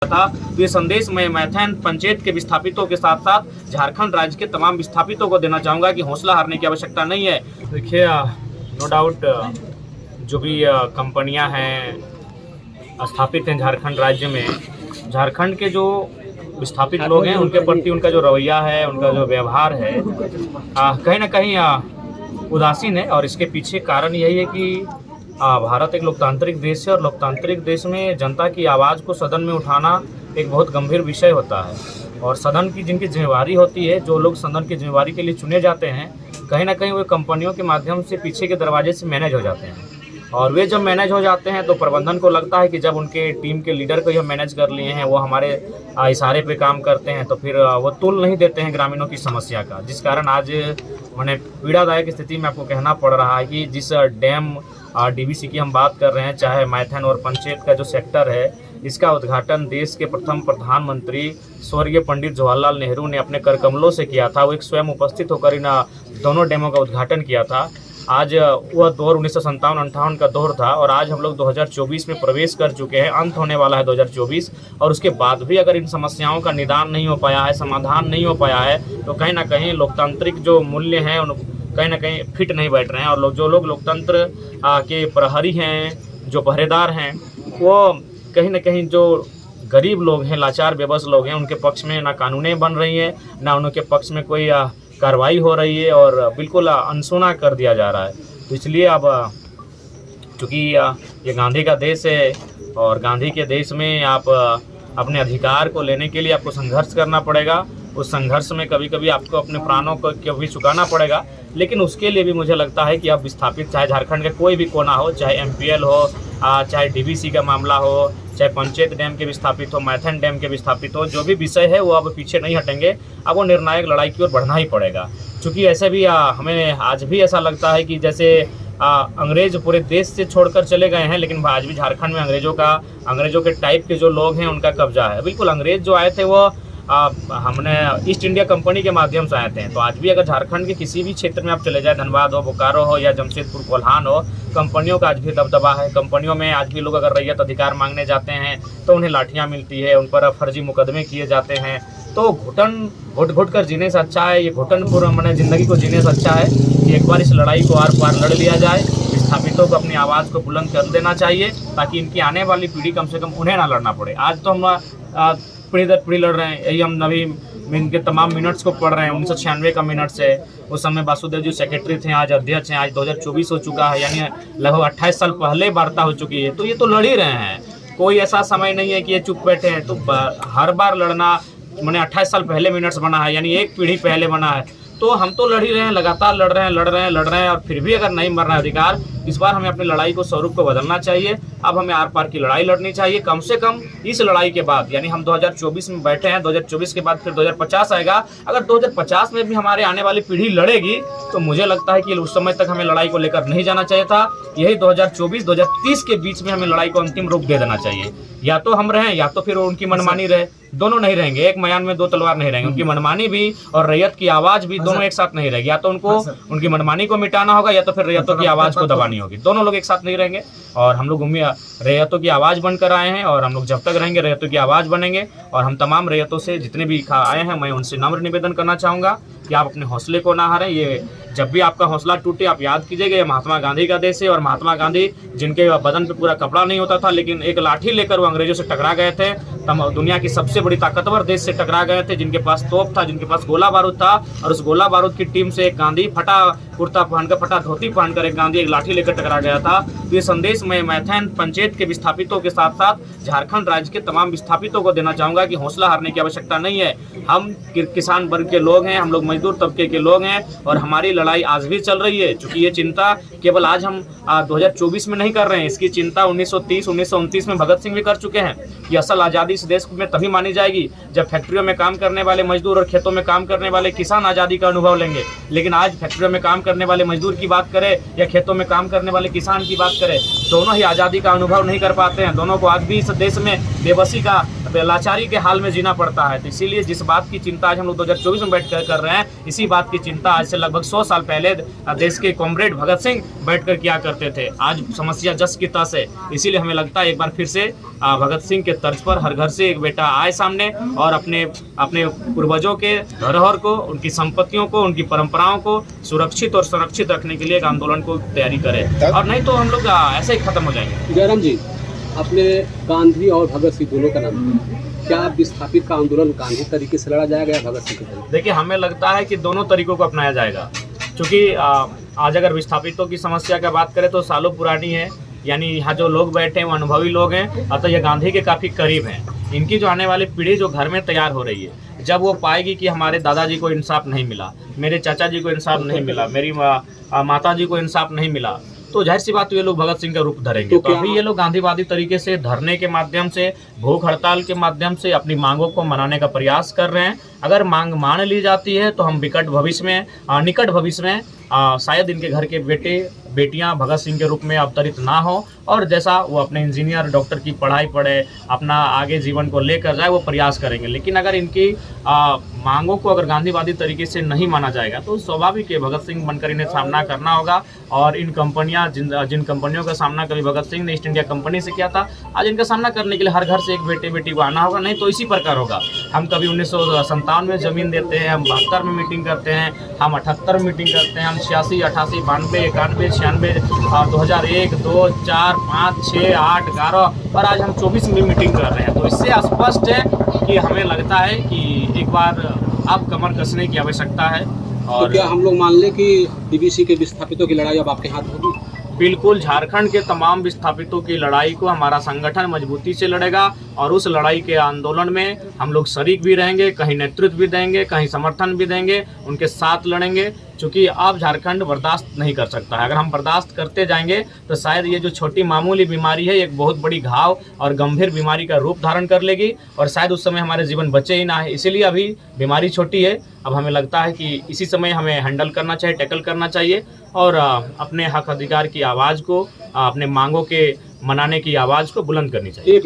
था। तो ये संदेश मैं मैथन पंचायत के विस्थापितों के साथ साथ झारखंड राज्य के तमाम विस्थापितों को देना चाहूँगा कि हौसला हारने की आवश्यकता नहीं है। देखिए, नो डाउट जो भी कंपनियां हैं स्थापित हैं झारखंड राज्य में, झारखंड के जो विस्थापित लोग हैं उनके प्रति उनका जो रवैया है, उनका जो व्यवहार है, कहीं ना कहीं उदासीन है। और इसके पीछे कारण यही है कि भारत एक लोकतांत्रिक देश है और लोकतांत्रिक देश में जनता की आवाज़ को सदन में उठाना एक बहुत गंभीर विषय होता है। और सदन की जिनकी जिम्मेवारी होती है, जो लोग सदन की जिम्मेवारी के लिए चुने जाते हैं, कहीं ना कहीं वे कंपनियों के माध्यम से पीछे के दरवाजे से मैनेज हो जाते हैं। और वे जब मैनेज हो जाते हैं तो प्रबंधन को लगता है कि जब उनके टीम के लीडर को यह मैनेज कर लिए हैं, वो हमारे इशारे पे काम करते हैं, तो फिर वो तुल नहीं देते हैं ग्रामीणों की समस्या का। जिस कारण आज मैंने पीड़ादायक स्थिति में आपको कहना पड़ रहा है कि जिस डैम डीवीसी की हम बात कर रहे हैं, चाहे मैथन और पंचायत का जो सेक्टर है, इसका उद्घाटन देश के प्रथम प्रधानमंत्री स्वर्गीय पंडित जवाहरलाल नेहरू ने अपने कर कमलों से किया था। वो एक स्वयं उपस्थित होकर इन दोनों डैमों का उद्घाटन किया था। आज वह दौर 1957-58 का दौर था और आज हम लोग 2024 में प्रवेश कर चुके हैं। अंत होने वाला है 2024 और उसके बाद भी अगर इन समस्याओं का निदान नहीं हो पाया है, समाधान नहीं हो पाया है, तो कहीं ना कहीं लोकतांत्रिक जो मूल्य हैं उन कहीं ना कहीं फिट नहीं बैठ रहे हैं। और जो लोग लोकतंत्र के प्रहरी हैं, जो पहरेदार हैं, वो कहीं ना कहीं जो गरीब लोग हैं, लाचार बेबस लोग हैं, उनके पक्ष में ना कानूनें बन रही हैं, ना उनके पक्ष में कोई कार्रवाई हो रही है और बिल्कुल अनसुना कर दिया जा रहा है। तो इसलिए अब चूँकि ये गांधी का देश है और गांधी के देश में आप अपने अधिकार को लेने के लिए आपको संघर्ष करना पड़ेगा। उस संघर्ष में कभी कभी आपको अपने प्राणों को भी चुकाना पड़ेगा, लेकिन उसके लिए भी मुझे लगता है कि अब विस्थापित, चाहे झारखंड के कोई भी कोना हो, चाहे एमपीएल हो, चाहे डीवीसी का मामला हो, चाहे पंचायत डैम के विस्थापित हो, मैथन डैम के विस्थापित हो, जो भी विषय है वो अब पीछे नहीं हटेंगे। अब वो निर्णायक लड़ाई की ओर बढ़ना ही पड़ेगा। क्योंकि ऐसे भी हमें आज भी ऐसा लगता है कि जैसे अंग्रेज पूरे देश से छोड़कर चले गए हैं, लेकिन आज भी झारखंड में अंग्रेजों के टाइप के जो लोग हैं उनका कब्जा है। बिल्कुल, अंग्रेज जो आए थे वो हमने ईस्ट इंडिया कंपनी के माध्यम से आए थे। तो आज भी अगर झारखंड के किसी भी क्षेत्र में आप चले जाए, धनबाद हो, बोकारो हो या जमशेदपुर कोल्हान हो, कंपनियों का आज भी दबदबा है। कंपनियों में आज भी लोग अगर रैयत अधिकार मांगने जाते हैं तो उन्हें लाठियां मिलती है, उन पर फर्जी मुकदमे किए जाते हैं। तो घुट कर जीने से अच्छा है, ये घुटनपूर्ण मैंने ज़िंदगी को जीने से अच्छा है कि एक बार इस लड़ाई को आर पार लड़ लिया जाए। विस्थापितों को अपनी आवाज़ को बुलंद कर देना चाहिए ताकि इनकी आने वाली पीढ़ी कम से कम उन्हें ना लड़ना पड़े। आज तो हम पीढ़ी दर पीढ़ी लड़ रहे हैं। यही हम अभी इनके तमाम मिनट्स को पढ़ रहे हैं। 1996 का मिनट्स है। उस समय वासुदेव जी सेक्रेटरी थे, आज अध्यक्ष हैं। आज 2024 हो चुका है, यानी लगभग 28 साल पहले वार्ता हो चुकी है। तो ये तो लड़ ही रहे हैं, कोई ऐसा समय नहीं है कि ये चुप बैठे हैं। तो हर बार लड़ना, मैंने 28 साल पहले मिनट्स बना है, यानी एक पीढ़ी पहले बना है। तो हम तो लड़ ही रहे हैं, लगातार लड़ रहे हैं और फिर भी अगर नहीं मर रहा है अधिकार, इस बार हमें अपनी लड़ाई को स्वरूप को बदलना चाहिए। अब हमें आर पार की लड़ाई लड़नी चाहिए। कम से कम इस लड़ाई के बाद, यानी हम 2024 में बैठे हैं, 2024 के बाद फिर 2050 आएगा। अगर 2050 में भी हमारे आने वाली पीढ़ी लड़ेगी तो मुझे लगता है कि उस समय तक हमें लड़ाई को लेकर नहीं जाना चाहिए था। यही 2024-2030 के बीच में हमें लड़ाई को अंतिम रूप दे देना चाहिए। या तो हम रहें या तो फिर उनकी मनमानी रहे, दोनों नहीं रहेंगे। एक मयान में दो तलवार नहीं रहेंगे। उनकी मनमानी भी और रैयत की आवाज़ भी दोनों एक साथ नहीं रहेगी। या तो उनको उनकी मनमानी को मिटाना होगा या तो फिर रैयतों की आवाज़ को दबानी होगी। दोनों लोग एक साथ नहीं रहेंगे। और हम लोग रैयतों की आवाज़ बनकर आए हैं और हम लोग जब तक रहेंगे रैयतों की आवाज़ बनेंगे। और हम तमाम रैयतों से जितने भी आए हैं, मैं उनसे नम्र निवेदन करना चाहूँगा कि आप अपने हौसले को ना हारें। ये जब भी आपका हौसला टूटे आप याद कीजिएगा, ये महात्मा गांधी का देश है। और महात्मा गांधी जिनके बदन पे पूरा कपड़ा नहीं होता था, लेकिन एक लाठी लेकर वो अंग्रेजों से टकरा गए थे। दुनिया की सबसे बड़ी ताकतवर देश से टकरा गए थे, जिनके पास तोप था, जिनके पास गोला बारूद था। और उस गोला बारूद की टीम से एक गांधी फटा कुर्ता पहनकर, फटा धोती पहनकर एक गांधी एक लाठी लेकर टकरा गया था। तो ये संदेश मैं मैथन पंचायत के विस्थापितों के साथ साथ झारखंड राज्य के तमाम विस्थापितों को देना चाहूँगा कि हौसला हारने की आवश्यकता नहीं है। हम किसान वर्ग के लोग हैं, हम लोग मजदूर तबके के लोग हैं और हमारी लड़ाई आज भी चल रही है। चूँकि ये चिंता केवल आज हम 2024 में नहीं कर रहे हैं, इसकी चिंता 1930-1929 में भगत सिंह भी कर चुके हैं। ये असल आज़ादी इस देश में तभी मानी जाएगी जब फैक्ट्रियों में काम करने वाले मजदूर और खेतों में काम करने वाले किसान आज़ादी का अनुभव लेंगे। लेकिन आज फैक्ट्रियों में काम करने वाले मजदूर की बात करें या खेतों में काम करने वाले किसान की बात करें, दोनों ही आज़ादी का अनुभव नहीं कर पाते हैं। दोनों को आज भी इस देश में बेबसी का, लाचारी के हाल में जीना पड़ता है। तो इसीलिए जिस बात की चिंता आज हम लोग 2024 में बैठ कर रहे हैं, इसी बात की चिंता आज से लगभग 100 साल पहले देश के कॉमरेड भगत सिंह बैठकर किया करते थे। आज समस्या जस की तस है, इसीलिए हमें लगता है एक बार फिर से भगत सिंह के तर्ज पर हर घर से एक बेटा आए सामने और अपने पूर्वजों के धरोहर को, उनकी संपत्तियों को, उनकी परंपराओं को सुरक्षित और संरक्षित रखने के लिए एक आंदोलन को तैयारी करें, और नहीं तो हम लोग ऐसे ही खत्म हो जाएंगे। जयराम जी, अपने गांधी और भगत सिंह दोनों का नाम है, क्या विस्थापित का आंदोलन गांधी तरीके से लड़ा जाएगा या भगत सिंह के तरीके? देखिए, हमें लगता है कि दोनों तरीकों को अपनाया जाएगा, क्योंकि आज अगर विस्थापितों की समस्या का बात करें तो सालों पुरानी है। यानी यहाँ जो लोग बैठे हैं वो अनुभवी लोग हैं, अतः ये गांधी के काफ़ी करीब हैं। इनकी जो आने वाली पीढ़ी जो घर में तैयार हो रही है, जब वो पाएगी कि हमारे दादाजी को इंसाफ नहीं मिला, मेरे चाचा जी को इंसाफ नहीं मिला, मेरी माता जी को इंसाफ नहीं मिला, तो जाहिर सी बात ये लोग भगत सिंह का रूप धरेंगे। तो अभी ये लोग गांधीवादी तरीके से धरने के माध्यम से, भूख हड़ताल के माध्यम से अपनी मांगों को मनाने का प्रयास कर रहे हैं। अगर मांग मान ली जाती है तो हम निकट भविष्य में शायद इनके घर के बेटे बेटियां भगत सिंह के रूप में अवतरित ना हो, और जैसा वो अपने इंजीनियर डॉक्टर की पढ़ाई पढ़े, अपना आगे जीवन को लेकर जाए, वो प्रयास करेंगे। लेकिन अगर इनकी मांगों को अगर गांधीवादी तरीके से नहीं माना जाएगा तो स्वाभाविक है भगत सिंह बनकर इन्हें सामना करना होगा। और इन कंपनियां जिन कंपनियों का सामना कभी भगत सिंह ने ईस्ट इंडिया कंपनी से किया था, आज इनका सामना करने के लिए हर घर से एक बेटे बेटी को आना होगा। नहीं तो इसी प्रकार होगा, हम कभी 1957 में ज़मीन देते हैं, हम 72 में मीटिंग करते हैं, हम 78 में मीटिंग करते हैं, हम 86, 88, 92, 91, 96, 2001, 2, 4, 5, 6, 8, 11 और आज हम 24 में मीटिंग कर रहे हैं। तो इससे स्पष्ट है कि हमें लगता है कि एक बार अब कमर कसने की आवश्यकता है। और तो क्या हम लोग मान लें कि डीवीसी के विस्थापितों की लड़ाई अब आपके हाथ होगी? बिल्कुल, झारखंड के तमाम विस्थापितों की लड़ाई को हमारा संगठन मजबूती से लड़ेगा, और उस लड़ाई के आंदोलन में हम लोग शरीक भी रहेंगे, कहीं नेतृत्व भी देंगे, कहीं समर्थन भी देंगे, उनके साथ लड़ेंगे। क्योंकि अब झारखंड बर्दाश्त नहीं कर सकता है। अगर हम बर्दाश्त करते जाएंगे तो शायद ये जो छोटी मामूली बीमारी है एक बहुत बड़ी घाव और गंभीर बीमारी का रूप धारण कर लेगी, और शायद उस समय हमारे जीवन बचे ही ना है। इसीलिए अभी बीमारी छोटी है, अब हमें लगता है कि इसी समय हमें हैंडल करना चाहिए, टैकल करना चाहिए, और अपने हक अधिकार की आवाज़ को, अपने मांगों के मनाने की आवाज़ को बुलंद करनी चाहिए।